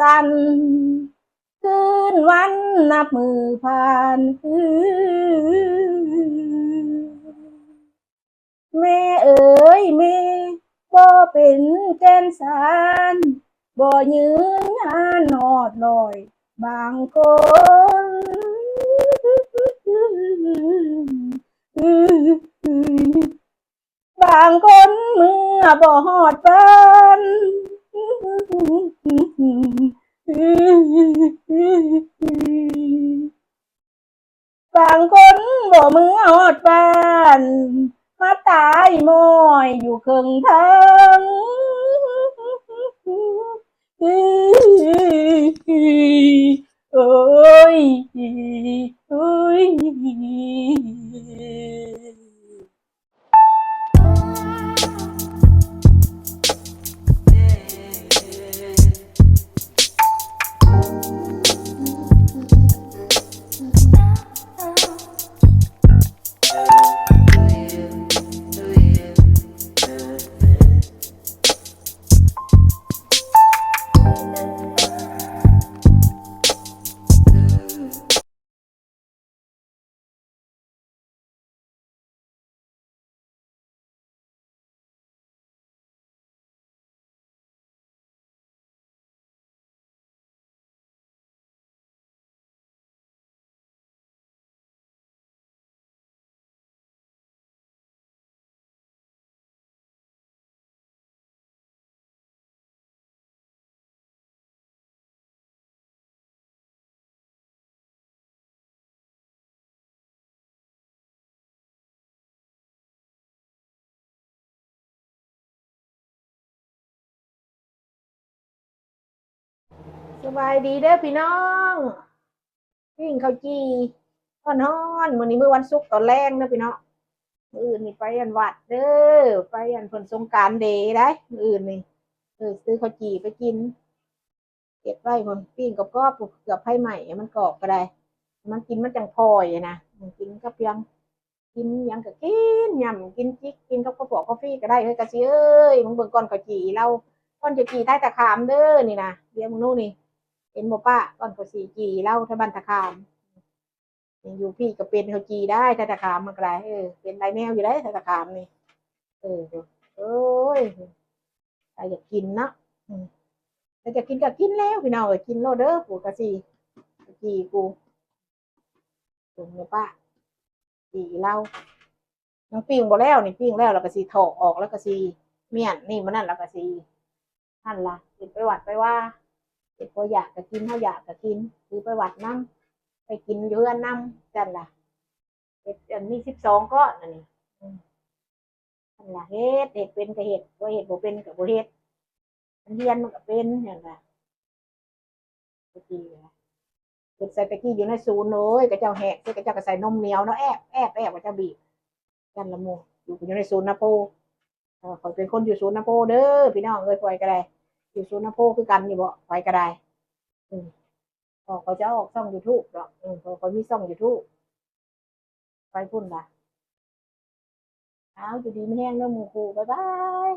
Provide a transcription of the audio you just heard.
สั่นคืนวันนับมือผ่านแม่เอ๋ยแม่บ่เป็นแก่นสารบ่ยืนยานฮอดลอยบางคนบางคนเมื่อบ่ฮอดปานบางคนบ่เมื่อฮอดปานมาตายม้อยอยู่ครึ่งทางโอ้ยโอ้ยสบายดีเด้อพี่น้องปิ้งข้าวจี่ฮ้อนๆมื้อนี้มื้อวันศุกร์ตอนแลงเด้อพี่น้องมื้ออื่นนี่ไปอันวัดเด้อไปอันเพิ่นสงกรานต์เดย์ได้มื้ออื่นนี่ซื้อข้าวจี่ไปกินเก็บไว้พุ่นปิ้งกรอบๆเกือบไผไหม้มันกรอบก็ได้มันกินมันจังพอยนะกินกับหยังกินหยังก็กินยำกินจิกกินกับกาแฟกาแฟก็ได้เฮ้ยกะสิเอ้ยมึงเบิ่งก่อนข้าวจี่เราก่อนจะจี่ใต้ตะขามเด้อนี่นะเดี๋ยวมึงนู้นนี่เห็นบ่ป้าก่อนข้าวจี่เราที่บ้านตะขามอยู่พี่ก็เป็นข้าวจี่ได้ใต้ตะขามมันก็ได้เป็นหลายแนวอยู่ได้ใต้ตะขามนี่โอ้ยใครอยากกินเนาะถ้าจะกินก็กินแล้วพี่น้องเอ้ยกินโลดเด้อกูกะสิข้าวจี่กูเบิ่งแม่ป้าจี่เรายังปิ้งบ่แล้วนี่ปิ้งแล้วก็สิถอกออกแล้วก็สิเมี่ยนนี่มันนั่นแล้วก็สิหั่นล่ะเฮ็ดไปวัดไปว่าเฮ็ดบ่อยากก็กินเฮาอยากก็กินถือไปวัดนำไปกินอยู่เรือนนำจั่นล่ะเฮ็ดอันมี12ก้อนอันนี้นั่นล่ะเฮ็ดเป็นก็เฮ็ดบ่เฮ็ดบ่เป็นก็บ่เฮ็ดมันเรียนมันก็เป็นจั่งล่ะตะกี้เฮ็ดใส่ตะกี้อยู่ในศูนย์โอ้ยเขาเจ้าแหกเขาเจ้าก็ใส่นมเหนียวเนาะแอบเขาเจ้าบีบจั่นละหมู่อยู่ในศูนย์นาโพข้อยเป็นคนอยู่ศูนย์นาโพเด้อพี่น้องเอ้ยข้อยก็ได้อยู่ศูนย์นาโพคือกันนี่บ่ข้อยก็ได้อือเขาจะออกช่อง YouTube ดอกข้อยมีช่อง YouTube ไปพุ่นล่ะอ้าวอยู่ดีมีแรงเด้อหมู่คู่บ๊ายบาย